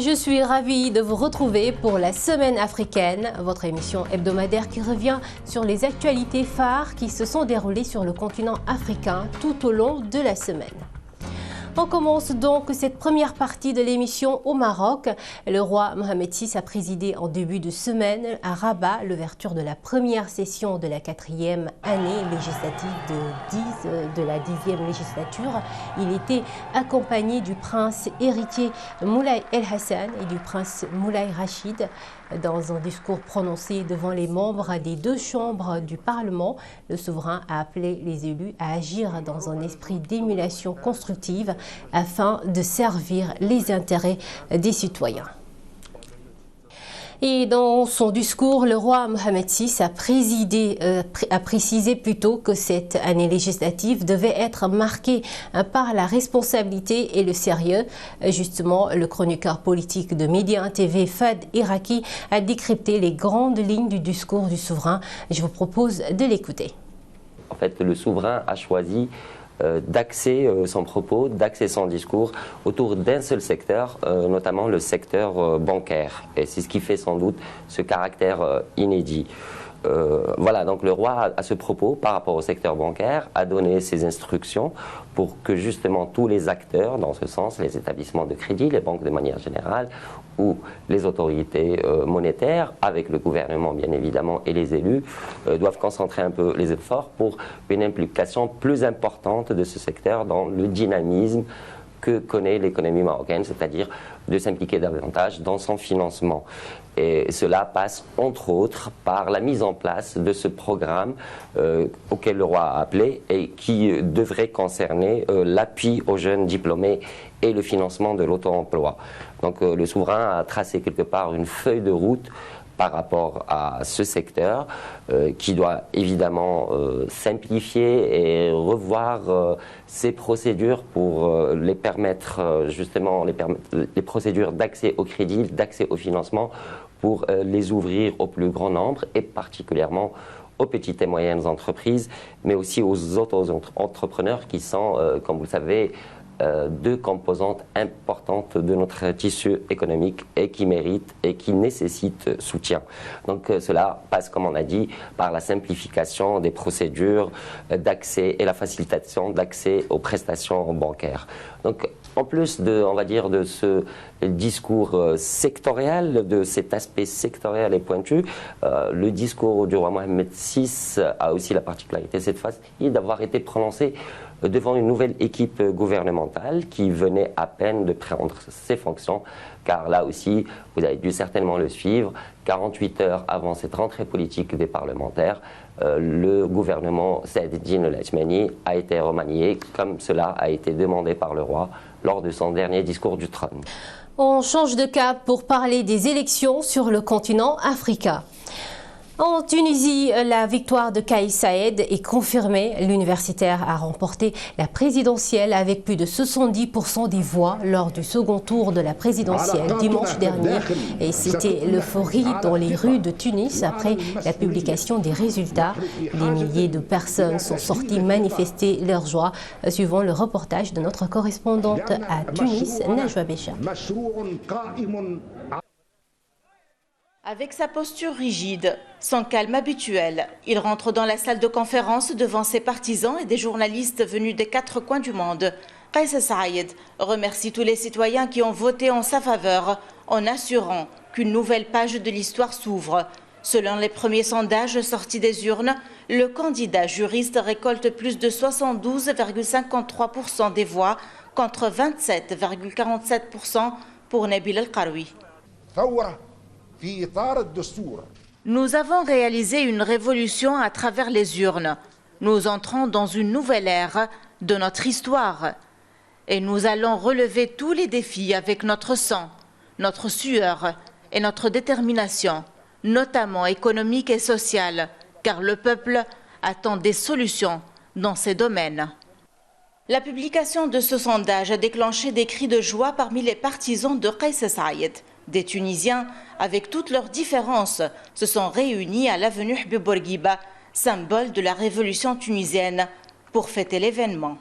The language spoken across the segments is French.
Je suis ravie de vous retrouver pour la Semaine africaine, votre émission hebdomadaire qui revient sur les actualités phares qui se sont déroulées sur le continent africain tout au long de la semaine. On commence donc cette première partie de l'émission au Maroc. Le roi Mohamed VI a présidé en début de semaine à Rabat l'ouverture de la première session de la 4e année législative de la 10e législature. Il était accompagné du prince héritier Moulay El Hassan et du prince Moulay Rachid. Dans un discours prononcé devant les membres des deux chambres du Parlement, le souverain a appelé les élus à agir dans un esprit d'émulation constructive afin de servir les intérêts des citoyens. Et dans son discours, le roi Mohamed VI a précisé plutôt que cette année législative devait être marquée par la responsabilité et le sérieux. Justement, le chroniqueur politique de Média TV, Fad Iraki, a décrypté les grandes lignes du discours du souverain. Je vous propose de l'écouter. En fait, le souverain a choisi d'axer son propos, d'axer son discours autour d'un seul secteur, notamment le secteur bancaire. Et c'est ce qui fait sans doute ce caractère inédit. Voilà, donc le roi, à ce propos, par rapport au secteur bancaire, a donné ses instructions pour que justement tous les acteurs, dans ce sens, les établissements de crédit, les banques de manière générale, ou les autorités monétaires, avec le gouvernement bien évidemment et les élus, doivent concentrer un peu les efforts pour une implication plus importante de ce secteur dans le dynamisme que connaît l'économie marocaine, c'est-à-dire de s'impliquer davantage dans son financement. Et cela passe entre autres par la mise en place de ce programme auquel le roi a appelé et qui devrait concerner l'appui aux jeunes diplômés et le financement de l'auto-emploi. Donc le souverain a tracé quelque part une feuille de route par rapport à ce secteur qui doit évidemment simplifier et revoir ses procédures pour les permettre justement les procédures d'accès au crédit, d'accès au financement pour les ouvrir au plus grand nombre et particulièrement aux petites et moyennes entreprises, mais aussi aux auto-entrepreneurs qui sont, comme vous le savez, deux composantes importantes de notre tissu économique et qui méritent et qui nécessitent soutien. Donc cela passe, comme on a dit, par la simplification des procédures d'accès et la facilitation d'accès aux prestations bancaires. Donc en plus de, on va dire, de ce discours sectoriel, de cet aspect sectoriel et pointu, le discours du roi Mohamed VI a aussi la particularité cette fois-ci d'avoir été prononcé devant une nouvelle équipe gouvernementale qui venait à peine de prendre ses fonctions, car là aussi, vous avez dû certainement le suivre, 48 heures avant cette rentrée politique des parlementaires, le gouvernement Saad-Eddine El-Ajmani a été remanié comme cela a été demandé par le roi lors de son dernier discours du trône. On change de cap pour parler des élections sur le continent africain. En Tunisie, la victoire de Kais Saïed est confirmée. L'universitaire a remporté la présidentielle avec plus de 70% des voix lors du second tour de la présidentielle dimanche dernier. Et c'était l'euphorie dans les rues de Tunis après la publication des résultats. Des milliers de personnes sont sorties manifester leur joie, suivant le reportage de notre correspondante à Tunis, Najwa Bécha. Avec sa posture rigide, son calme habituel, il rentre dans la salle de conférence devant ses partisans et des journalistes venus des 4 coins du monde. Kais Saïed remercie tous les citoyens qui ont voté en sa faveur en assurant qu'une nouvelle page de l'histoire s'ouvre. Selon les premiers sondages sortis des urnes, le candidat juriste récolte plus de 72,53% des voix contre 27,47% pour Nabil El-Karoui. Nous avons réalisé une révolution à travers les urnes. Nous entrons dans une nouvelle ère de notre histoire. Et nous allons relever tous les défis avec notre sang, notre sueur et notre détermination, notamment économique et sociale, car le peuple attend des solutions dans ces domaines. La publication de ce sondage a déclenché des cris de joie parmi les partisans de Kais Saïed. Des Tunisiens, avec toutes leurs différences, se sont réunis à l'avenue Habib Bourguiba, symbole de la révolution tunisienne, pour fêter l'événement.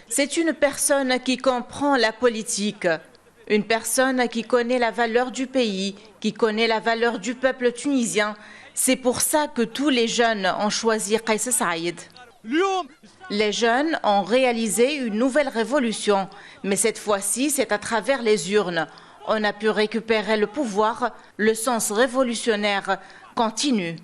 C'est une personne qui comprend la politique. Une personne qui connaît la valeur du pays, qui connaît la valeur du peuple tunisien. C'est pour ça que tous les jeunes ont choisi Kais Saïed. Les jeunes ont réalisé une nouvelle révolution, mais cette fois-ci, c'est à travers les urnes. On a pu récupérer le pouvoir, le sens révolutionnaire continue.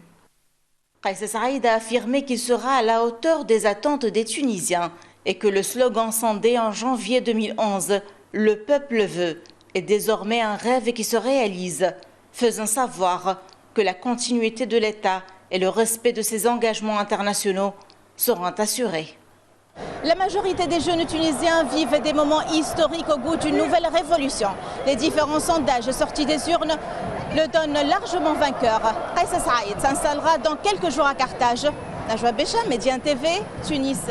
Kais Saïed a affirmé qu'il sera à la hauteur des attentes des Tunisiens et que le slogan scandé en janvier 2011, « Le peuple veut », est désormais un rêve qui se réalise, faisant savoir que la continuité de l'État et le respect de ses engagements internationaux seront assurés. La majorité des jeunes Tunisiens vivent des moments historiques au goût d'une nouvelle révolution. Les différents sondages sortis des urnes le donnent largement vainqueur. Kais Saïed s'installera dans quelques jours à Carthage. Najwa Bécham, Médien TV, Tunis.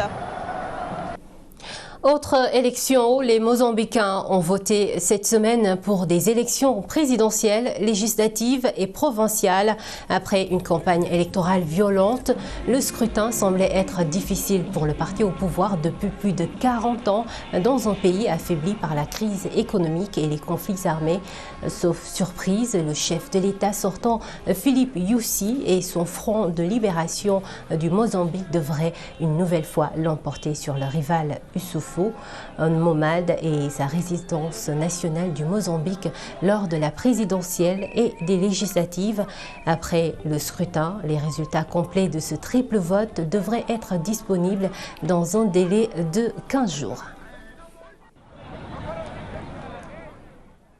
Autre élection, les Mozambicains ont voté cette semaine pour des élections présidentielles, législatives et provinciales. Après une campagne électorale violente, le scrutin semblait être difficile pour le parti au pouvoir depuis plus de 40 ans dans un pays affaibli par la crise économique et les conflits armés. Sauf surprise, le chef de l'État sortant, Philippe Nyusi, et son front de libération du Mozambique devraient une nouvelle fois l'emporter sur le rival Issoufou. Momad et sa résistance nationale du Mozambique lors de la présidentielle et des législatives. Après le scrutin, les résultats complets de ce triple vote devraient être disponibles dans un délai de 15 jours.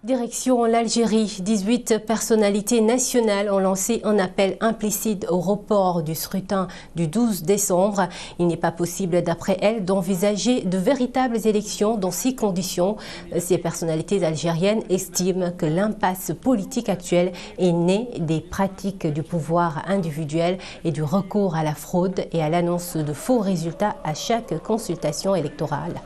Direction l'Algérie, 18 personnalités nationales ont lancé un appel implicite au report du scrutin du 12 décembre. Il n'est pas possible, d'après elles, d'envisager de véritables élections dans ces conditions. Ces personnalités algériennes estiment que l'impasse politique actuelle est née des pratiques du pouvoir individuel et du recours à la fraude et à l'annonce de faux résultats à chaque consultation électorale.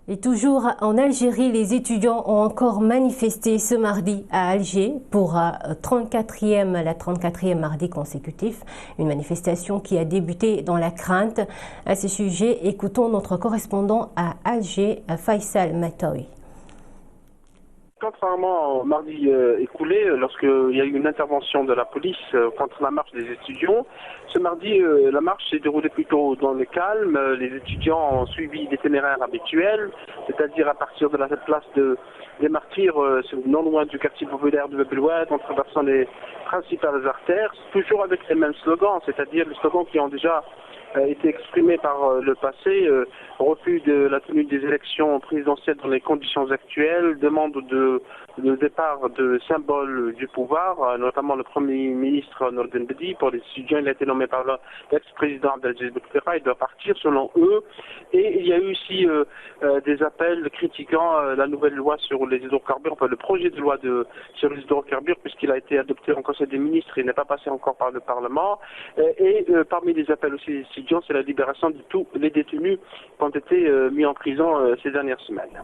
Et toujours en Algérie, les étudiants ont encore manifesté ce mardi à Alger pour la 34e mardi consécutif. Une manifestation qui a débuté dans la crainte. À ce sujet, écoutons notre correspondant à Alger, Faisal Matoui. Contrairement au mardi écoulé, lorsqu'il y a eu une intervention de la police contre la marche des étudiants, ce mardi, la marche s'est déroulée plutôt dans le calme. Les étudiants ont suivi l'itinéraire habituel, c'est-à-dire à partir de la place des Martyrs, non loin du quartier populaire de Bebel-Oued, en traversant les principales artères, toujours avec les mêmes slogans, c'est-à-dire les slogans qui ont déjà été exprimés par le passé, refus de la tenue des élections présidentielles dans les conditions actuelles, demande de départ de symboles du pouvoir, notamment le Premier ministre Nordin Bedi. Pour les étudiants, il a été nommé par l'ex-président Abdelaziz Bouteflika, il doit partir selon eux. Et il y a eu aussi des appels critiquant la nouvelle loi sur les hydrocarbures, enfin le projet de loi sur les hydrocarbures, puisqu'il a été adopté en Conseil des ministres, il n'est pas passé encore par le Parlement. Et parmi les appels aussi des étudiants, c'est la libération de tous les détenus qui ont été mis en prison ces dernières semaines.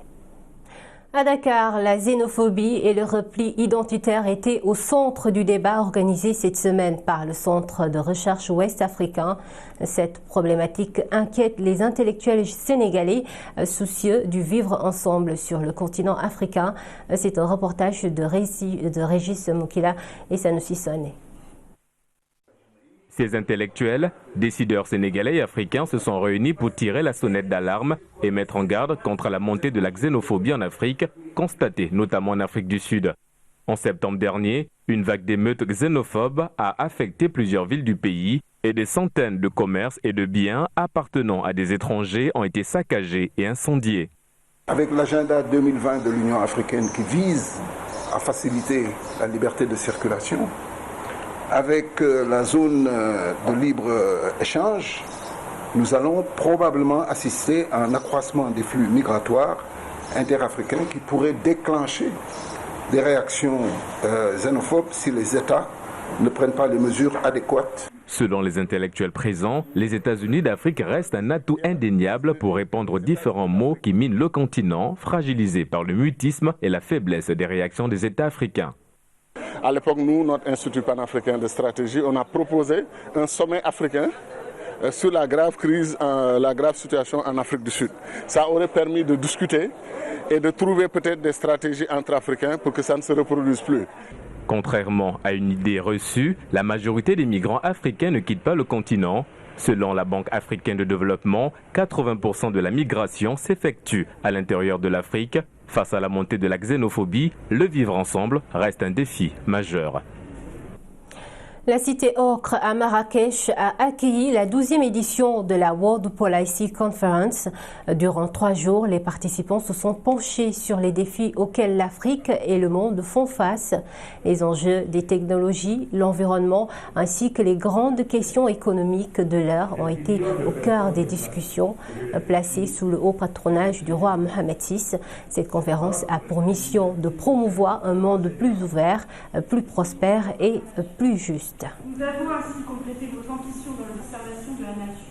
À Dakar, la xénophobie et le repli identitaire étaient au centre du débat organisé cette semaine par le Centre de recherche ouest-africain. Cette problématique inquiète les intellectuels sénégalais soucieux du vivre ensemble sur le continent africain. C'est un reportage de Régis Moukila et Sanoussi Soné. Ces intellectuels, décideurs sénégalais et africains se sont réunis pour tirer la sonnette d'alarme et mettre en garde contre la montée de la xénophobie en Afrique, constatée notamment en Afrique du Sud. En septembre dernier, une vague d'émeutes xénophobes a affecté plusieurs villes du pays et des centaines de commerces et de biens appartenant à des étrangers ont été saccagés et incendiés. Avec l'agenda 2020 de l'Union africaine qui vise à faciliter la liberté de circulation, avec la zone de libre-échange, nous allons probablement assister à un accroissement des flux migratoires interafricains qui pourraient déclencher des réactions xénophobes si les États ne prennent pas les mesures adéquates. Selon les intellectuels présents, les États-Unis d'Afrique restent un atout indéniable pour répondre aux différents maux qui minent le continent, fragilisé par le mutisme et la faiblesse des réactions des États africains. À l'époque, nous, notre Institut panafricain de stratégie, on a proposé un sommet africain sur la grave crise, la grave situation en Afrique du Sud. Ça aurait permis de discuter et de trouver peut-être des stratégies entre Africains pour que ça ne se reproduise plus. Contrairement à une idée reçue, la majorité des migrants africains ne quittent pas le continent. Selon la Banque africaine de développement, 80% de la migration s'effectue à l'intérieur de l'Afrique. Face à la montée de la xénophobie, le vivre ensemble reste un défi majeur. La cité Ocre à Marrakech a accueilli la 12e édition de la World Policy Conference. Durant 3 jours, les participants se sont penchés sur les défis auxquels l'Afrique et le monde font face, les enjeux des technologies, l'environnement ainsi que les grandes questions économiques de l'heure ont été au cœur des discussions placées sous le haut patronage du roi Mohamed VI. Cette conférence a pour mission de promouvoir un monde plus ouvert, plus prospère et plus juste. Nous avons ainsi complété vos ambitions dans l'observation de la nature.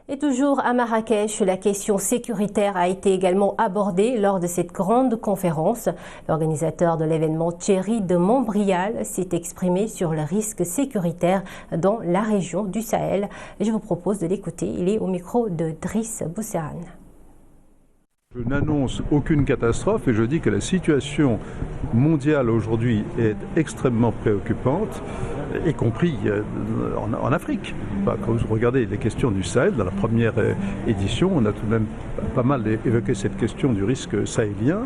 Et toujours à Marrakech, la question sécuritaire a été également abordée lors de cette grande conférence. L'organisateur de l'événement, Thierry de Montbrial, s'est exprimé sur le risque sécuritaire dans la région du Sahel. Je vous propose de l'écouter. Il est au micro de Driss Bousserane. Je n'annonce aucune catastrophe et je dis que la situation mondiale aujourd'hui est extrêmement préoccupante, y compris en Afrique. Quand vous regardez les questions du Sahel, dans la première édition, on a tout de même pas mal évoqué cette question du risque sahélien.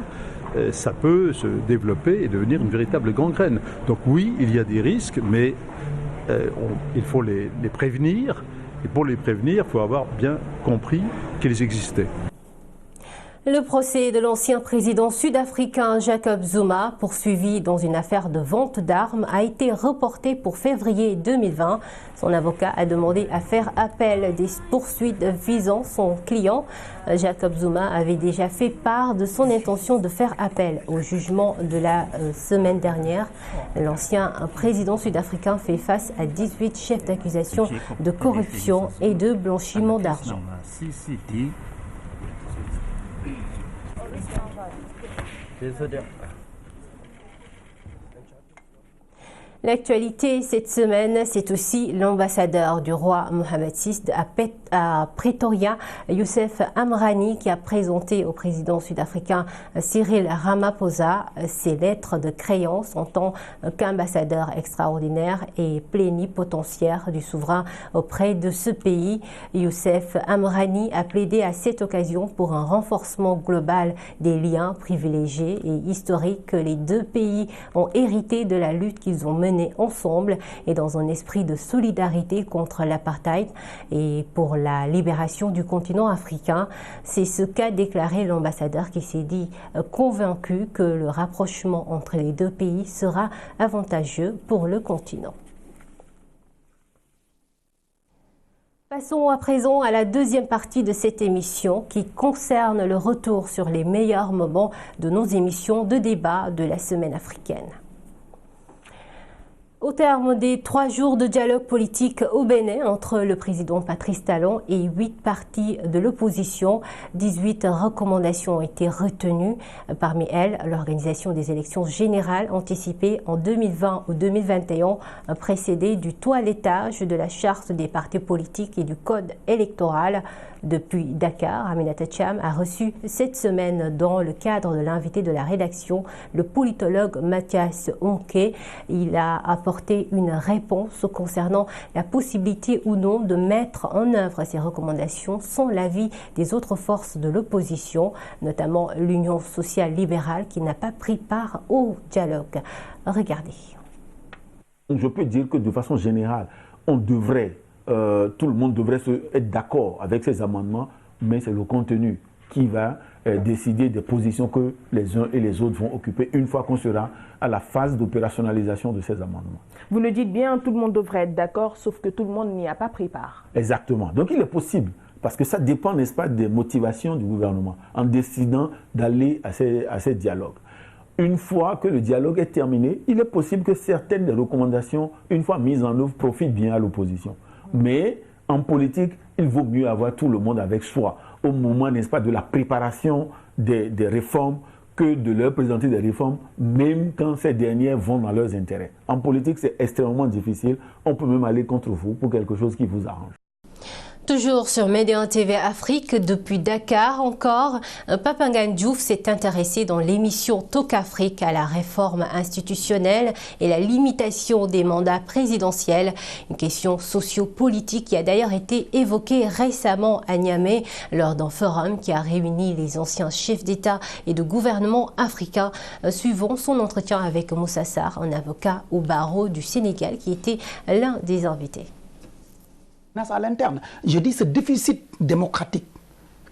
Ça peut se développer et devenir une véritable gangrène. Donc oui, il y a des risques, mais il faut les prévenir. Et pour les prévenir, il faut avoir bien compris qu'ils existaient. Le procès de l'ancien président sud-africain Jacob Zuma, poursuivi dans une affaire de vente d'armes, a été reporté pour février 2020. Son avocat a demandé à faire appel des poursuites visant son client. Jacob Zuma avait déjà fait part de son intention de faire appel au jugement de la semaine dernière. L'ancien président sud-africain fait face à 18 chefs d'accusation de corruption et de blanchiment d'argent. L'actualité cette semaine, c'est aussi l'ambassadeur du roi Mohamed VI à Pretoria, Youssef Amrani, qui a présenté au président sud-africain Cyril Ramaphosa ses lettres de créance en tant qu'ambassadeur extraordinaire et plénipotentiaire du souverain auprès de ce pays. Youssef Amrani a plaidé à cette occasion pour un renforcement global des liens privilégiés et historiques que les deux pays ont hérité de la lutte qu'ils ont menée ensemble et dans un esprit de solidarité contre l'apartheid et pour la libération du continent africain. C'est ce qu'a déclaré l'ambassadeur qui s'est dit convaincu que le rapprochement entre les deux pays sera avantageux pour le continent. Passons à présent à la deuxième partie de cette émission qui concerne le retour sur les meilleurs moments de nos émissions de débat de la semaine africaine. Au terme des 3 jours de dialogue politique au Bénin entre le président Patrice Talon et 8 partis de l'opposition, 18 recommandations ont été retenues. Parmi elles, l'organisation des élections générales anticipées en 2020 ou 2021, précédées du toilettage de la charte des partis politiques et du code électoral. Depuis Dakar, Aminata Cham a reçu cette semaine, dans le cadre de l'invité de la rédaction, le politologue Mathias Onke. Il a apporté une réponse concernant la possibilité ou non de mettre en œuvre ces recommandations sans l'avis des autres forces de l'opposition, notamment l'Union sociale libérale qui n'a pas pris part au dialogue. Regardez. Je peux dire que de façon générale, tout le monde devrait être d'accord avec ces amendements, mais c'est le contenu qui va décider des positions que les uns et les autres vont occuper une fois qu'on sera à la phase d'opérationnalisation de ces amendements. Vous le dites bien, tout le monde devrait être d'accord, sauf que tout le monde n'y a pas pris part. Exactement. Donc il est possible, parce que ça dépend, n'est-ce pas, des motivations du gouvernement, en décidant d'aller à ces dialogues. Une fois que le dialogue est terminé, il est possible que certaines des recommandations, une fois mises en œuvre, profitent bien à l'opposition. Mais en politique, il vaut mieux avoir tout le monde avec soi au moment, n'est-ce pas, de la préparation des réformes que de leur présenter des réformes, même quand ces dernières vont dans leurs intérêts. En politique, c'est extrêmement difficile. On peut même aller contre vous pour quelque chose qui vous arrange. Toujours sur Médéan TV Afrique, depuis Dakar encore, Papangane Diouf s'est intéressé dans l'émission Talk Afrique à la réforme institutionnelle et la limitation des mandats présidentiels. Une question socio-politique qui a d'ailleurs été évoquée récemment à Niamey lors d'un forum qui a réuni les anciens chefs d'État et de gouvernement africains. Suivons son entretien avec Moussa Sarr, un avocat au barreau du Sénégal qui était l'un des invités. À l'interne, je dis ce déficit démocratique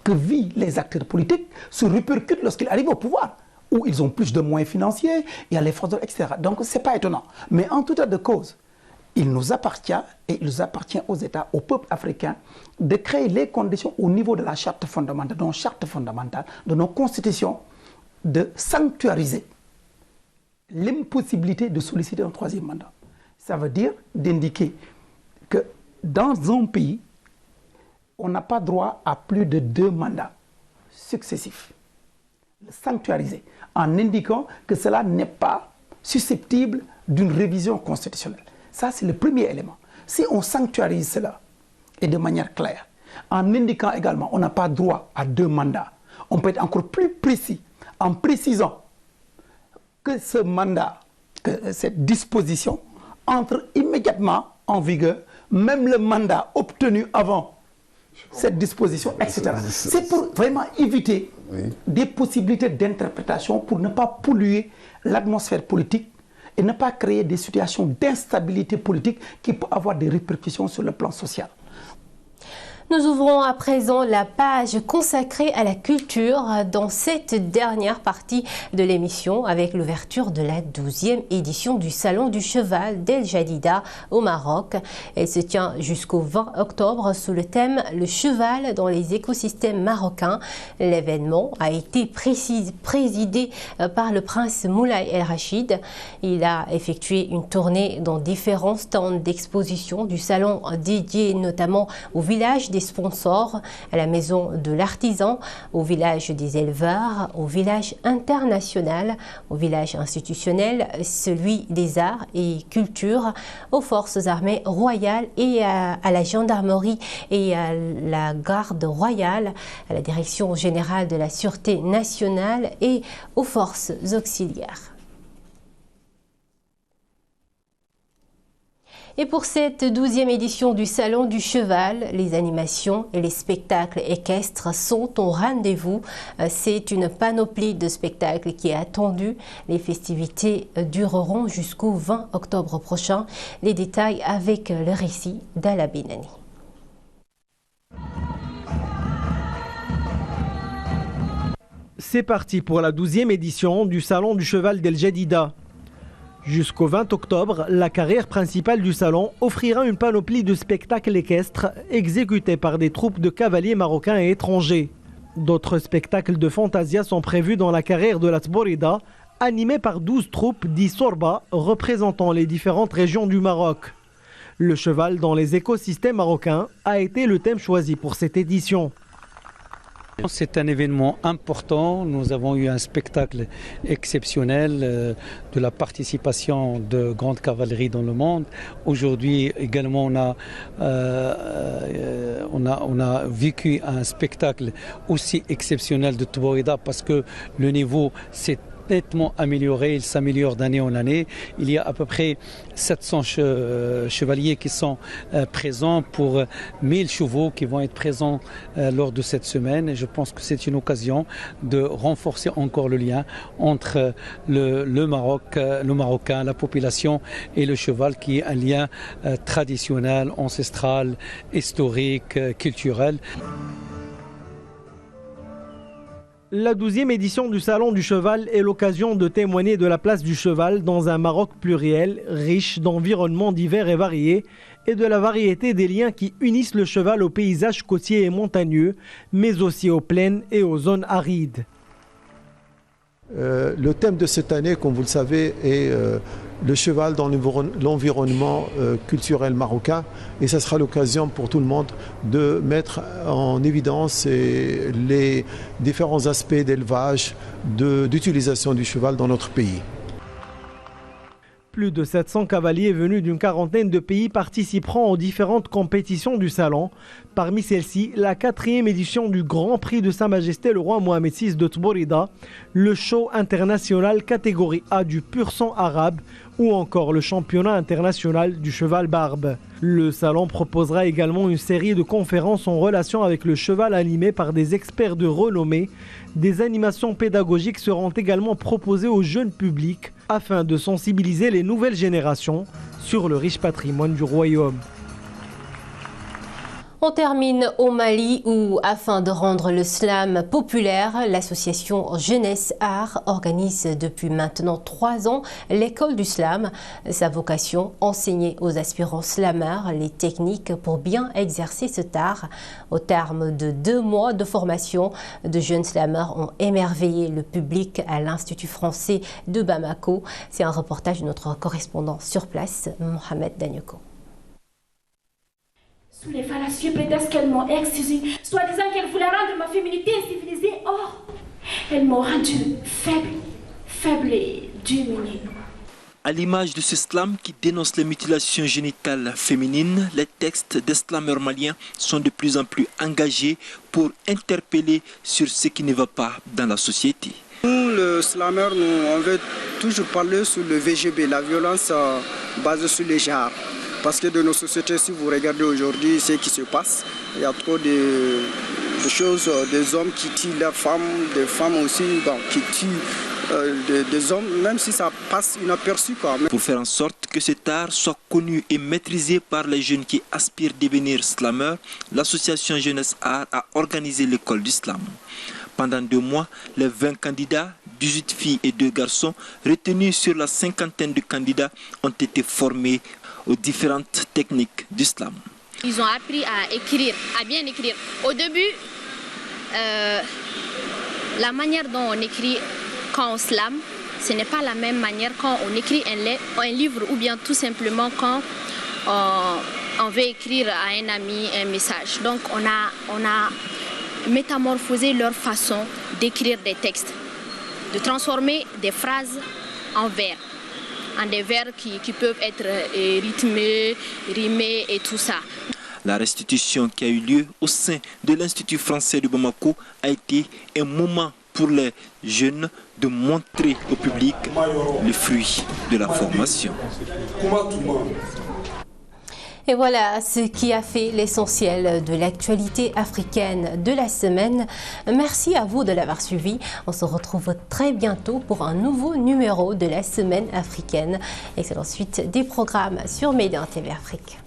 que vivent les acteurs politiques se répercute lorsqu'ils arrivent au pouvoir, où ils ont plus de moyens financiers, il y a les forces de l'ordre, etc. Donc ce n'est pas étonnant. Mais en tout état de cause, il nous appartient, et il nous appartient aux États, au peuple africain, de créer les conditions au niveau de la charte fondamentale, de nos constitutions, de sanctuariser l'impossibilité de solliciter un troisième mandat. Ça veut dire d'indiquer que dans un pays, on n'a pas droit à plus de 2 mandats successifs. Sanctuariser, en indiquant que cela n'est pas susceptible d'une révision constitutionnelle. Ça, c'est le premier élément. Si on sanctuarise cela, et de manière claire, en indiquant également qu'on n'a pas droit à 2 mandats, on peut être encore plus précis en précisant que ce mandat, que cette disposition entre immédiatement en vigueur, même le mandat obtenu avant cette disposition, etc. C'est pour vraiment éviter des possibilités d'interprétation pour ne pas polluer l'atmosphère politique et ne pas créer des situations d'instabilité politique qui peuvent avoir des répercussions sur le plan social. Nous ouvrons à présent la page consacrée à la culture dans cette dernière partie de l'émission avec l'ouverture de la 12e édition du Salon du Cheval d'El Jadida au Maroc. Elle se tient jusqu'au 20 octobre sous le thème « Le cheval dans les écosystèmes marocains ». L'événement a été présidé par le prince Moulay El Rachid. Il a effectué une tournée dans différents stands d'exposition du salon dédié notamment au village des sponsors, à la maison de l'artisan, au village des éleveurs, au village international, au village institutionnel, celui des arts et cultures, aux forces armées royales et à la gendarmerie et à la garde royale, à la direction générale de la sûreté nationale et aux forces auxiliaires. Et pour cette 12e édition du Salon du Cheval, les animations et les spectacles équestres sont au rendez-vous. C'est une panoplie de spectacles qui est attendue. Les festivités dureront jusqu'au 20 octobre prochain. Les détails avec le récit d'Ala Benani. C'est parti pour la 12e édition du Salon du Cheval d'El Jadida. Jusqu'au 20 octobre, la carrière principale du salon offrira une panoplie de spectacles équestres exécutés par des troupes de cavaliers marocains et étrangers. D'autres spectacles de fantasia sont prévus dans la carrière de la Tborida, animée par 12 troupes d'Issorba représentant les différentes régions du Maroc. Le cheval dans les écosystèmes marocains a été le thème choisi pour cette édition. C'est un événement important. Nous avons eu un spectacle exceptionnel de la participation de grande cavalerie dans le monde. Aujourd'hui également, on a vécu un spectacle aussi exceptionnel de Tborida parce que le niveau s'est nettement amélioré, il s'améliore d'année en année. Il y a à peu près 700 chevaliers qui sont présents pour 1000 chevaux qui vont être présents lors de cette semaine. Et je pense que c'est une occasion de renforcer encore le lien entre le Maroc, le Marocain, la population et le cheval qui est un lien traditionnel, ancestral, historique, culturel. La 12e édition du Salon du Cheval est l'occasion de témoigner de la place du cheval dans un Maroc pluriel, riche d'environnements divers et variés, et de la variété des liens qui unissent le cheval aux paysages côtiers et montagneux, mais aussi aux plaines et aux zones arides. Le thème de cette année, comme vous le savez, est le cheval dans l'environnement culturel marocain. Et ça sera l'occasion pour tout le monde de mettre en évidence les différents aspects d'élevage, d'utilisation du cheval dans notre pays. Plus de 700 cavaliers venus d'une quarantaine de pays participeront aux différentes compétitions du salon. Parmi celles-ci, la 4e édition du Grand Prix de Sa Majesté le Roi Mohamed VI de Tborida, le show international catégorie A du pur sang arabe ou encore le championnat international du cheval barbe. Le salon proposera également une série de conférences en relation avec le cheval animées par des experts de renommée. Des animations pédagogiques seront également proposées au jeune public afin de sensibiliser les nouvelles générations sur le riche patrimoine du royaume. On termine au Mali où, afin de rendre le slam populaire, l'association Jeunesse Art organise depuis maintenant 3 ans l'école du slam. Sa vocation, enseigner aux aspirants slameurs les techniques pour bien exercer cet art. Au terme de 2 mois de formation, de jeunes slameurs ont émerveillé le public à l'Institut français de Bamako. C'est un reportage de notre correspondant sur place, Mohamed Danyoko. Sous les fallacieux prétextes qu'elles m'ont excisé, soi-disant qu'elles voulaient rendre ma féminité civilisée, or, elles m'ont rendu faible et diminuée. À l'image de ce slam qui dénonce les mutilations génitales féminines, les textes des slameurs maliens sont de plus en plus engagés pour interpeller sur ce qui ne va pas dans la société. Nous, le slameur, on veut toujours parler sur le VGB, la violence basée sur les genres. Parce que dans nos sociétés, si vous regardez aujourd'hui ce qui se passe, il y a trop de choses, des hommes qui tuent leurs femmes, des femmes aussi qui tuent des hommes, même si ça passe inaperçu. Pour faire en sorte que cet art soit connu et maîtrisé par les jeunes qui aspirent à devenir slameurs, l'association Jeunesse Art a organisé l'école du slam. Pendant 2 mois, les 20 candidats, 18 filles et 2 garçons, retenus sur la 50aine de candidats, ont été formés aux différentes techniques du slam. Ils ont appris à écrire, à bien écrire. Au début, la manière dont on écrit quand on slam, ce n'est pas la même manière quand on écrit un livre ou bien tout simplement quand on veut écrire à un ami un message. Donc on a métamorphosé leur façon d'écrire des textes, de transformer des phrases en vers. En des vers qui peuvent être rythmés, rimés et tout ça. La restitution qui a eu lieu au sein de l'Institut français de Bamako a été un moment pour les jeunes de montrer au public le fruit de la formation. Et voilà ce qui a fait l'essentiel de l'actualité africaine de la semaine. Merci à vous de l'avoir suivi. On se retrouve très bientôt pour un nouveau numéro de la semaine africaine. Excellente suite des programmes sur Média TV Afrique.